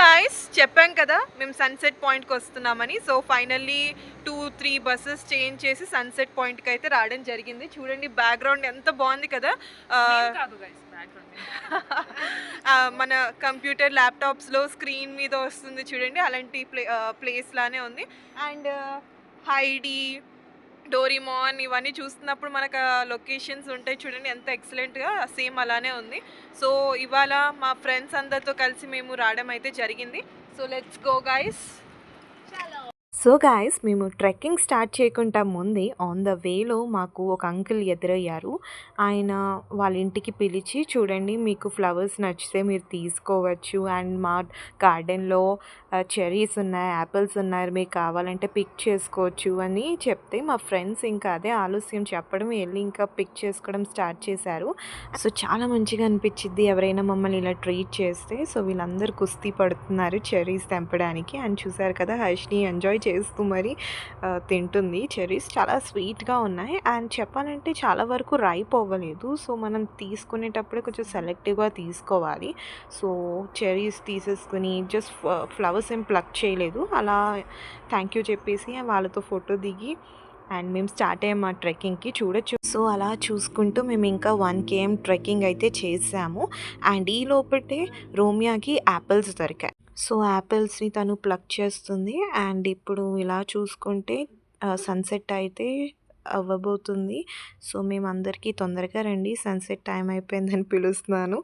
Guys చెప్పాం కదా మేము సన్సెట్ పాయింట్కి వస్తున్నామని. సో ఫైనల్లీ 2-3 బస్సెస్ చేంజ్ చేసి సన్సెట్ పాయింట్కి అయితే రావడం జరిగింది. చూడండి బ్యాక్గ్రౌండ్ ఎంత బాగుంది కదా. మన కంప్యూటర్ ల్యాప్టాప్స్లో స్క్రీన్ మీద వస్తుంది చూడండి, అలాంటి ప్లేస్ లానే ఉంది. అండ్ హైడీ, డోరీమాన్ ఇవన్నీ చూస్తున్నప్పుడు మనకు లొకేషన్స్ ఉంటాయి చూడండి, ఎంత ఎక్సలెంట్గా సేమ్ అలానే ఉంది. సో ఇవాళ మా ఫ్రెండ్స్ అందరితో కలిసి మేము రావడం అయితే జరిగింది. So let's go guys. So guys మేము ట్రెక్కింగ్ స్టార్ట్ చేయకుండా ముందే ఆన్ ద వేలో మాకు ఒక అంకుల్ ఎదురయ్యారు. ఆయన వాళ్ళ ఇంటికి పిలిచి, చూడండి మీకు ఫ్లవర్స్ నచ్చితే మీరు తీసుకోవచ్చు, అండ్ మా గార్డెన్లో చెర్రీస్ ఉన్నాయి, యాపిల్స్ ఉన్నాయి, మీకు కావాలంటే పిక్ చేసుకోవచ్చు అని చెప్తే మా ఫ్రెండ్స్ ఇంకా అదే ఆలస్యం చెప్పడం వెళ్ళి ఇంకా పిక్ చేసుకోవడం స్టార్ట్ చేశారు. సో చాలా మంచిగా అనిపించింది ఎవరైనా మమ్మల్ని ఇలా ట్రీట్ చేస్తే. సో వీళ్ళందరూ కుస్తీ పడుతున్నారు చెర్రీస్ తెంపడానికి. అండ్ చూసారు కదా హర్షిని ఎంజాయ్ చేస్తూ మరి తింటుంది. చెర్రీస్ చాలా స్వీట్గా ఉన్నాయి అండ్ చెప్పాలంటే చాలా వరకు రైప్ అవ్వలేదు. సో మనం తీసుకునేటప్పుడే కొంచెం సెలెక్టివ్గా తీసుకోవాలి. సో చెర్రీస్ తీసేసుకుని జస్ట్ ఫ్లవర్స్ ఏం ప్లక్ చేయలేదు, అలా థ్యాంక్ యూ చెప్పేసి వాళ్ళతో ఫోటో దిగి అండ్ మేము స్టార్ట్ అయ్యాము ఆ ట్రెక్కింగ్కి, చూడొచ్చు. సో అలా చూసుకుంటూ మేము ఇంకా 1 km ట్రెక్కింగ్ అయితే చేసాము. అండ్ ఈ లోపటే రోమియాకి యాపిల్స్ దొరికాయి. సో యాపిల్స్ని తను ప్లక్ చేస్తుంది. అండ్ ఇప్పుడు ఇలా చూసుకుంటే సన్సెట్ అయితే అవ్వబోతుంది. సో మేమందరికీ తొందరగా రండి, సన్సెట్ టైం అయిపోయిందని పిలుస్తున్నాను.